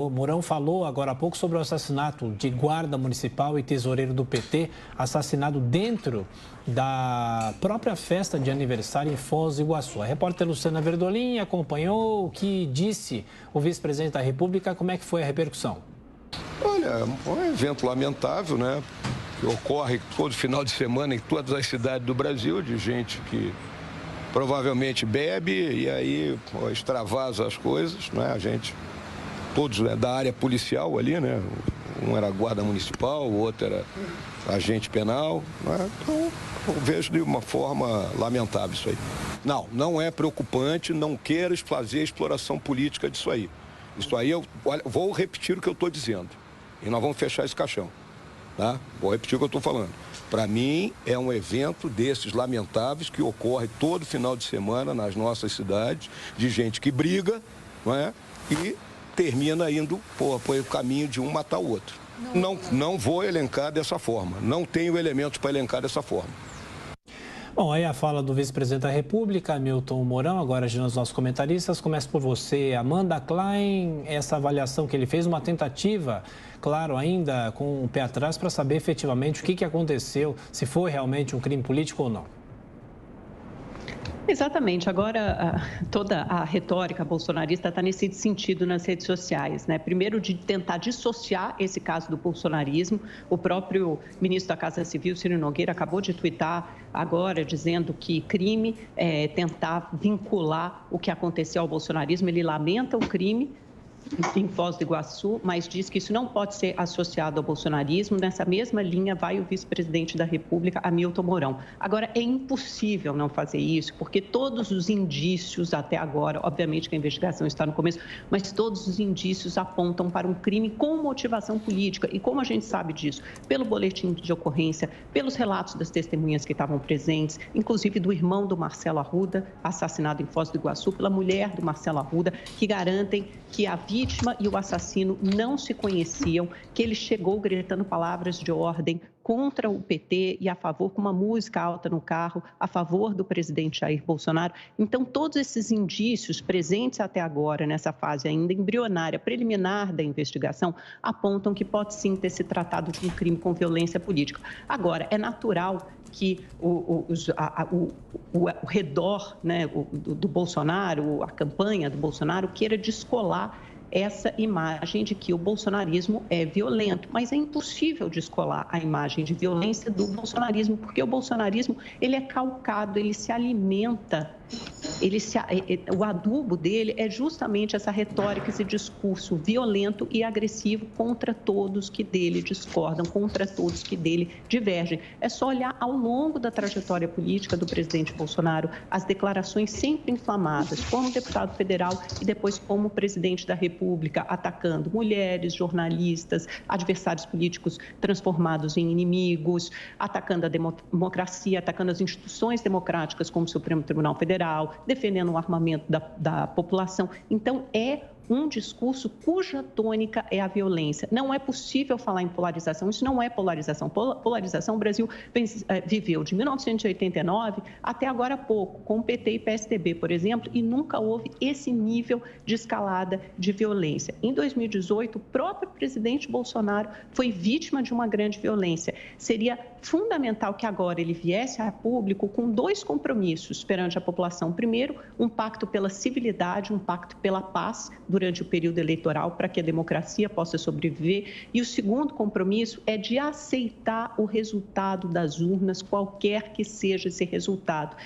O Mourão falou agora há pouco sobre o assassinato de guarda municipal e tesoureiro do PT, assassinado dentro da própria festa de aniversário em Foz do Iguaçu. A repórter Luciana Verdolim acompanhou o que disse o vice-presidente da República. Como é que foi a repercussão? Olha, um evento lamentável, né? Que ocorre todo final de semana em todas as cidades do Brasil, de gente que provavelmente bebe e aí extravasa as coisas, né? A gente... Todos, né, da área policial ali, né? Um era guarda municipal, o outro era agente penal, né? Então, eu vejo de uma forma lamentável isso aí. Não é preocupante, não quero fazer a exploração política disso aí. Isso aí, olha, vou repetir o que eu estou dizendo. E nós vamos fechar esse caixão, tá? Vou repetir o que eu estou falando. Para mim, é um evento desses lamentáveis que ocorre todo final de semana nas nossas cidades, de gente que briga, não é? E termina indo por o caminho de um matar o outro. Não vou elencar dessa forma. Não tenho elementos para elencar dessa forma. Bom, aí a fala do vice-presidente da República, Hamilton Mourão, agora agindo os nossos comentaristas. Começa por você, Amanda Klein, essa avaliação que ele fez, uma tentativa, claro, ainda com o pé atrás, para saber efetivamente o que aconteceu, se foi realmente um crime político ou não. Exatamente. Agora, toda a retórica bolsonarista está nesse sentido nas redes sociais, né? Primeiro, de tentar dissociar esse caso do bolsonarismo. O próprio ministro da Casa Civil, Ciro Nogueira, acabou de tuitar agora dizendo que crime é tentar vincular o que aconteceu ao bolsonarismo. Ele lamenta o crime em Foz do Iguaçu, mas diz que isso não pode ser associado ao bolsonarismo. Nessa mesma linha vai o vice-presidente da República, Hamilton Mourão. Agora, é impossível não fazer isso, porque todos os indícios até agora, obviamente que a investigação está no começo, mas todos os indícios apontam para um crime com motivação política. E como a gente sabe disso? Pelo boletim de ocorrência, pelos relatos das testemunhas que estavam presentes, inclusive do irmão do Marcelo Arruda, assassinado em Foz do Iguaçu, pela mulher do Marcelo Arruda, que garantem que a vítima e o assassino não se conheciam, que ele chegou gritando palavras de ordem contra o PT e a favor, com uma música alta no carro, a favor do presidente Jair Bolsonaro. Então, todos esses indícios presentes até agora, nessa fase ainda embrionária, preliminar da investigação, apontam que pode sim ter se tratado de um crime com violência política. Agora, é natural que o redor, né, do Bolsonaro, a campanha do Bolsonaro, queira descolar essa imagem de que o bolsonarismo é violento, mas é impossível descolar a imagem de violência do bolsonarismo, porque o bolsonarismo, ele é calcado, ele se alimenta, o adubo dele é justamente essa retórica, esse discurso violento e agressivo contra todos que dele discordam, contra todos que dele divergem. É só olhar ao longo da trajetória política do presidente Bolsonaro, as declarações sempre inflamadas, como deputado federal e depois como presidente da República, atacando mulheres, jornalistas, adversários políticos transformados em inimigos, atacando a democracia, atacando as instituições democráticas como o Supremo Tribunal Federal, defendendo o armamento da população. Então, é um discurso cuja tônica é a violência. Não é possível falar em polarização, isso não é polarização. Polarização, o Brasil viveu de 1989 até agora há pouco, com PT e PSDB, por exemplo, e nunca houve esse nível de escalada de violência. Em 2018, o próprio presidente Bolsonaro foi vítima de uma grande violência. Seria fundamental que agora ele viesse a público com dois compromissos perante a população. Primeiro, um pacto pela civilidade, um pacto pela paz durante o período eleitoral para que a democracia possa sobreviver. E o segundo compromisso é de aceitar o resultado das urnas, qualquer que seja esse resultado,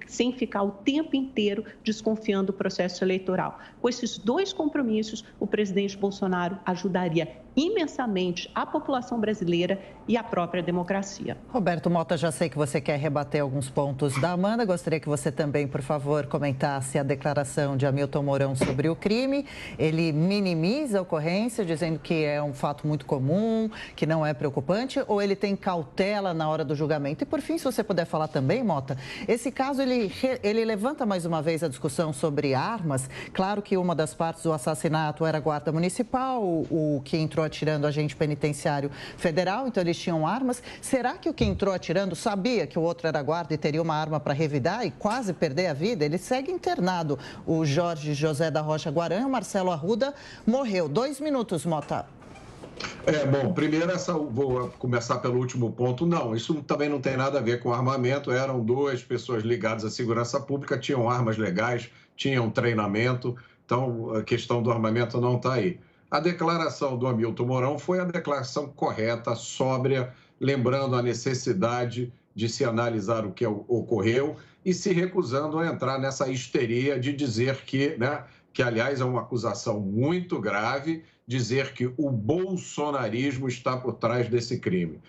sem ficar o tempo inteiro desconfiando do processo eleitoral. Com esses dois compromissos, o presidente Bolsonaro ajudaria imensamente a população brasileira e a própria democracia. Roberto Mota, já sei que você quer rebater alguns pontos da Amanda. Gostaria que você também, por favor, comentasse a declaração de Hamilton Mourão sobre o crime. Ele minimiza a ocorrência, dizendo que é um fato muito comum, que não é preocupante, ou ele tem cautela na hora do julgamento? E, por fim, se você puder falar também, Mota, esse caso, ele levanta mais uma vez a discussão sobre armas. Claro que uma das partes do assassinato era a guarda municipal, o que entrou atirando agente penitenciário federal, então eles tinham armas. Será que o que entrou atirando sabia que o outro era guarda e teria uma arma para revidar e quase perder a vida? Ele segue internado. O Jorge José da Rocha Guarã é uma Marcelo Arruda, morreu. 2 minutos, Mota. Bom, primeiro vou começar pelo último ponto. Não, isso também não tem nada a ver com armamento. Eram 2 pessoas ligadas à segurança pública, tinham armas legais, tinham treinamento. Então, a questão do armamento não está aí. A declaração do Hamilton Mourão foi a declaração correta, sóbria, lembrando a necessidade de se analisar o que ocorreu e se recusando a entrar nessa histeria de dizer que aliás é uma acusação muito grave, dizer que o bolsonarismo está por trás desse crime.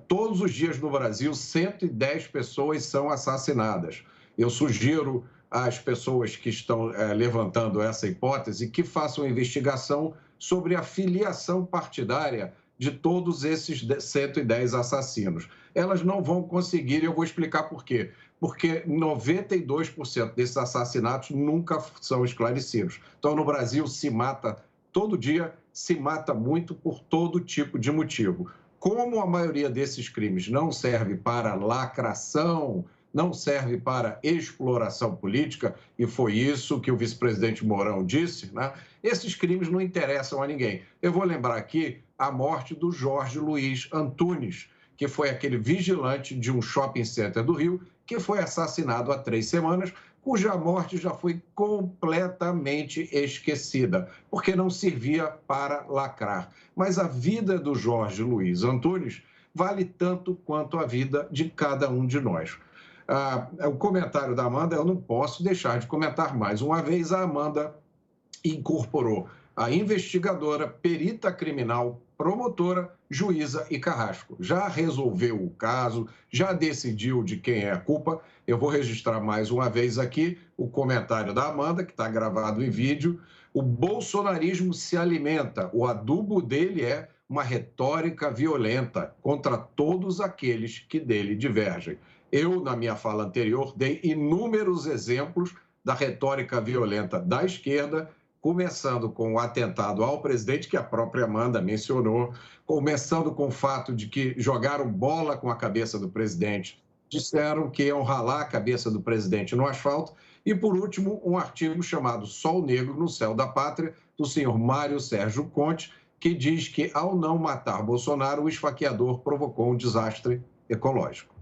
Todos os dias no Brasil, 110 pessoas são assassinadas. Eu sugiro às pessoas que estão levantando essa hipótese que façam investigação sobre a filiação partidária de todos esses 110 assassinos. Elas não vão conseguir, e eu vou explicar por quê. Porque 92% desses assassinatos nunca são esclarecidos. Então, no Brasil, se mata todo dia, se mata muito por todo tipo de motivo. Como a maioria desses crimes não serve para lacração, não serve para exploração política, e foi isso que o vice-presidente Mourão disse, esses crimes não interessam a ninguém. Eu vou lembrar aqui a morte do Jorge Luiz Antunes, que foi aquele vigilante de um shopping center do Rio, que foi assassinado há 3 semanas, cuja morte já foi completamente esquecida, porque não servia para lacrar. Mas a vida do Jorge Luiz Antunes vale tanto quanto a vida de cada um de nós. O comentário da Amanda, eu não posso deixar de comentar mais uma vez. A Amanda incorporou a investigadora, perita criminal, promotora, juíza e carrasco. Já resolveu o caso, já decidiu de quem é a culpa. Eu vou registrar mais uma vez aqui o comentário da Amanda, que está gravado em vídeo. O bolsonarismo se alimenta, o adubo dele é uma retórica violenta contra todos aqueles que dele divergem. Eu, na minha fala anterior, dei inúmeros exemplos da retórica violenta da esquerda, começando com o atentado ao presidente, que a própria Amanda mencionou, começando com o fato de que jogaram bola com a cabeça do presidente, disseram que iam ralar a cabeça do presidente no asfalto, e, por último, um artigo chamado Sol Negro no Céu da Pátria, do senhor Mário Sérgio Conte, que diz que, ao não matar Bolsonaro, o esfaqueador provocou um desastre ecológico.